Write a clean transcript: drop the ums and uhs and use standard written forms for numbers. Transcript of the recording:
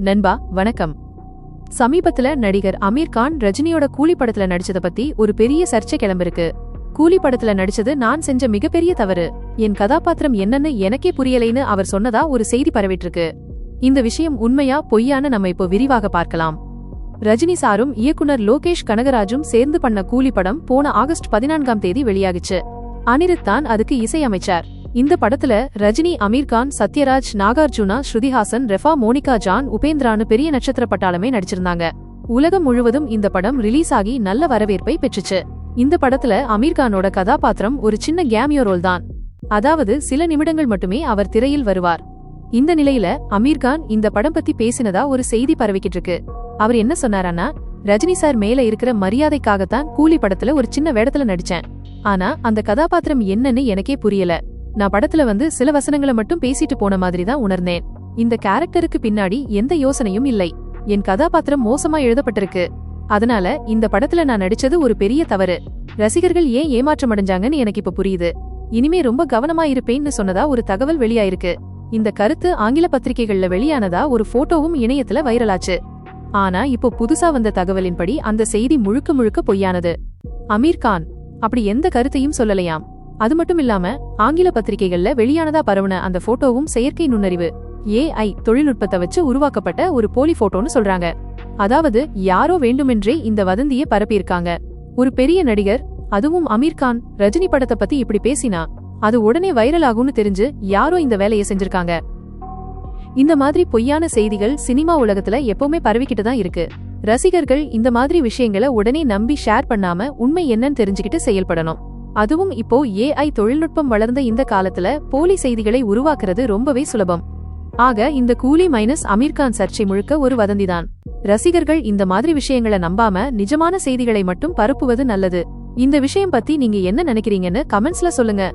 நண்பா வணக்கம். சமீபத்துல நடிகர் அமீர் கான் ரஜினியோட கூலி படத்துல நடிச்சத பத்தி ஒரு பெரிய சர்ச்சை கிளம்பிருக்கு. கூலி படத்துல நடிச்சது நான் செஞ்ச மிகப்பெரிய தவறு, என் கதாபாத்திரம் என்னன்னு எனக்கே புரியலைன்னு அவர் சொன்னதா ஒரு செய்தி பரவிட்டிருக்கு. இந்த விஷயம் உண்மையா பொய்யான்னு நம்ம இப்போ விரிவாக பார்க்கலாம். ரஜினி சாரும் இயக்குனர் லோகேஷ் கனகராஜும் சேர்ந்து பண்ண கூலி படம் போன ஆகஸ்ட் 14ஆம் தேதி வெளியாகிச்சு. அனிருத் தான் அதுக்கு இசையமைச்சார். இந்த படத்துல ரஜினி, அமீர் கான், சத்யராஜ், நாகார்ஜுனா, ஸ்ருதிஹாசன், ரெஃபா, மோனிகா ஜான், உபேந்திரான்னு பெரிய நட்சத்திர பட்டாளமே நடிச்சிருந்தாங்க. உலகம் முழுவதும் இந்த படம் ரிலீஸ் ஆகி நல்ல வரவேற்பை பெற்றுச்சு. இந்த படத்துல அமீர் கானோட கதாபாத்திரம் ஒரு சின்ன கேமியோ ரோல் தான், அதாவது சில நிமிடங்கள் மட்டுமே அவர் திரையில் வருவார். இந்த நிலையில அமீர் கான் இந்த படம் பத்தி பேசினதா ஒரு செய்தி பரவிக்கிட்டு இருக்கு. அவர் என்ன சொன்னாரான்னா, ரஜினி சார் மேல இருக்கிற மரியாதைக்காகத்தான் கூலி படத்துல ஒரு சின்ன வேடத்துல நடிச்சேன். ஆனா அந்த கதாபாத்திரம் என்னன்னு எனக்கே புரியல. நான் படத்துல சில வசனங்களை மட்டும் பேசிட்டு போன மாதிரி தான் உணர்ந்தேன். இந்த கேரக்டருக்கு பின்னாடி எந்த யோசனையும் இல்லை. என் கதாபாத்திரம் மோசமா எழுதப்பட்டிருக்கு. அதனால இந்த படத்துல நான் நடிச்சது ஒரு பெரிய தவறு. ரசிகர்கள் ஏன் ஏமாற்றம் அடைஞ்சாங்கன்னு எனக்கு இப்ப புரியுது. இனிமே ரொம்ப கவனமா இருப்பேன்னு சொன்னதா ஒரு தகவல் வெளியாயிருக்கு. இந்த கருத்து ஆங்கில பத்திரிகைகள்ல வெளியானதா ஒரு போட்டோவும் இணையத்துல வைரலாச்சு. ஆனா இப்போ புதுசா வந்த தகவலின்படி அந்த செய்தி முழுக்க முழுக்க பொய்யானது. அமீர் கான் அப்படி எந்த கருத்தையும் சொல்லலையாம். அது மட்டும் இல்லாம ஆங்கில பத்திரிகைகள்ல வெளியானதா பரவுன அந்த போட்டோவும் செயற்கை நுண்ணறிவு AI தொழில்நுட்பத்தை வச்சு உருவாக்கப்பட்ட ஒரு போலி போட்டோன்னு சொல்றாங்க. அதாவது யாரோ வேண்டுமென்றே இந்த வதந்தியை பரப்பியிருக்காங்க. ஒரு பெரிய நடிகர், அதுவும் அமீர் கான், ரஜினி படத்தை பத்தி இப்படி பேசினா அது உடனே வைரல் ஆகும்னு தெரிஞ்சு யாரோ இந்த வேலையை செஞ்சிருக்காங்க. இந்த மாதிரி பொய்யான செய்திகள் சினிமா உலகத்துல எப்பவுமே பரவிக்கிட்டு தான் இருக்கு. ரசிகர்கள் இந்த மாதிரி விஷயங்களை உடனே நம்பி ஷேர் பண்ணாம உண்மை என்னன்னு தெரிஞ்சுக்கிட்டு செயல்படணும். அதுவும் இப்போ AI தொழில்நுட்பம் வளர்ந்த இந்த காலத்துல போலி செய்திகளை உருவாக்குறது ரொம்பவே சுலபம். ஆக இந்த கூலி மைனஸ் அமீர் கான் சர்ச்சை முழுக்க ஒரு வதந்திதான். ரசிகர்கள் இந்த மாதிரி விஷயங்களை நம்பாம நிஜமான செய்திகளை மட்டும் பரப்புவது நல்லது. இந்த விஷயம் பத்தி நீங்க என்ன நினைக்கிறீங்கன்னு கமெண்ட்ஸ்ல சொல்லுங்க.